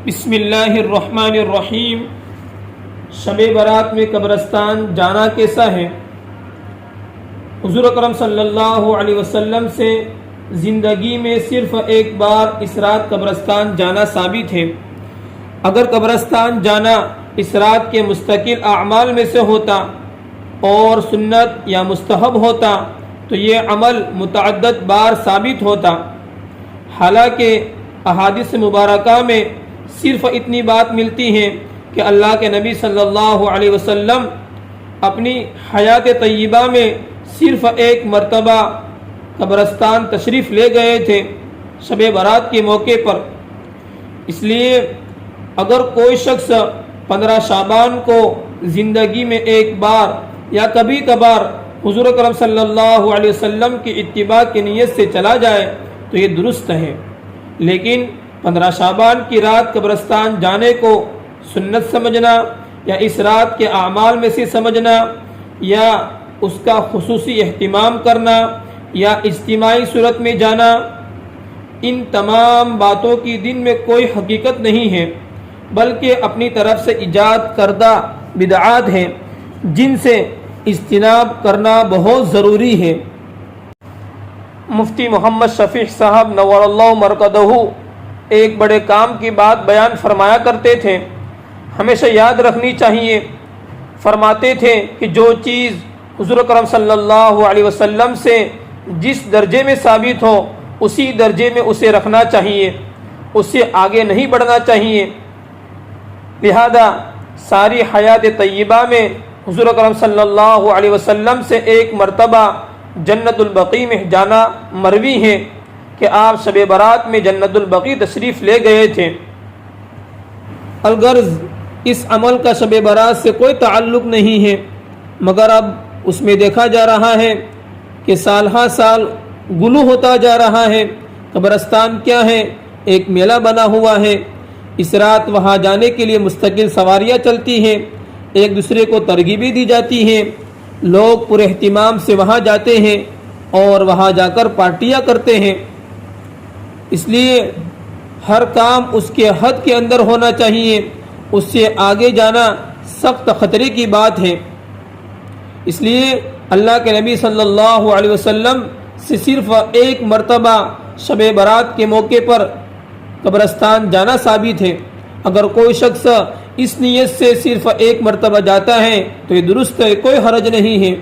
بسم اللہ الرحمن الرحیم۔ شب برات میں قبرستان جانا کیسا ہے؟ حضور اکرم صلی اللہ علیہ وسلم سے زندگی میں صرف ایک بار اس رات قبرستان جانا ثابت ہے۔ اگر قبرستان جانا اس رات کے مستقل اعمال میں سے ہوتا اور سنت یا مستحب ہوتا تو یہ عمل متعدد بار ثابت ہوتا۔ حالانکہ احادیث مبارکہ میں صرف اتنی بات ملتی ہے کہ اللہ کے نبی صلی اللہ علیہ وسلم اپنی حیات طیبہ میں صرف ایک مرتبہ قبرستان تشریف لے گئے تھے شب برات کے موقع پر۔ اس لیے اگر کوئی شخص 15 شعبان کو زندگی میں ایک بار یا کبھی کبھار حضور اکرم صلی اللہ علیہ وسلم کی اتباع کی نیت سے چلا جائے تو یہ درست ہے، لیکن 15 شعبان کی رات قبرستان جانے کو سنت سمجھنا یا اس رات کے اعمال میں سے سمجھنا یا اس کا خصوصی اہتمام کرنا یا اجتماعی صورت میں جانا، ان تمام باتوں کی دین میں کوئی حقیقت نہیں ہے، بلکہ اپنی طرف سے ایجاد کردہ بدعات ہیں جن سے اجتناب کرنا بہت ضروری ہے۔ مفتی محمد شفیع صاحب نور اللہ مرقدہ ایک بڑے کام کی بات بیان فرمایا کرتے تھے، ہمیشہ یاد رکھنی چاہیے۔ فرماتے تھے کہ جو چیز حضور اکرم صلی اللہ علیہ وسلم سے جس درجے میں ثابت ہو اسی درجے میں اسے رکھنا چاہیے، اس سے آگے نہیں بڑھنا چاہیے۔ لہذا ساری حیات طیبہ میں حضور اکرم صلی اللہ علیہ وسلم سے ایک مرتبہ جنت البقیع میں جانا مروی ہے کہ آپ شب برات میں جنت البقیع تشریف لے گئے تھے۔ الغرض اس عمل کا شب برات سے کوئی تعلق نہیں ہے، مگر اب اس میں دیکھا جا رہا ہے کہ سال ہر سال غلو ہوتا جا رہا ہے۔ قبرستان کیا ہے؟ ایک میلہ بنا ہوا ہے۔ اس رات وہاں جانے کے لیے مستقل سواریاں چلتی ہیں، ایک دوسرے کو ترغیبیں دی جاتی ہیں، لوگ پر اہتمام سے وہاں جاتے ہیں اور وہاں جا کر پارٹیاں کرتے ہیں۔ اس لیے ہر کام اس کے حد کے اندر ہونا چاہیے، اس سے آگے جانا سخت خطرے کی بات ہے۔ اس لیے اللہ کے نبی صلی اللہ علیہ وسلم سے صرف ایک مرتبہ شب برات کے موقع پر قبرستان جانا ثابت ہے۔ اگر کوئی شخص اس نیت سے صرف ایک مرتبہ جاتا ہے تو یہ درست ہے، کوئی حرج نہیں ہے۔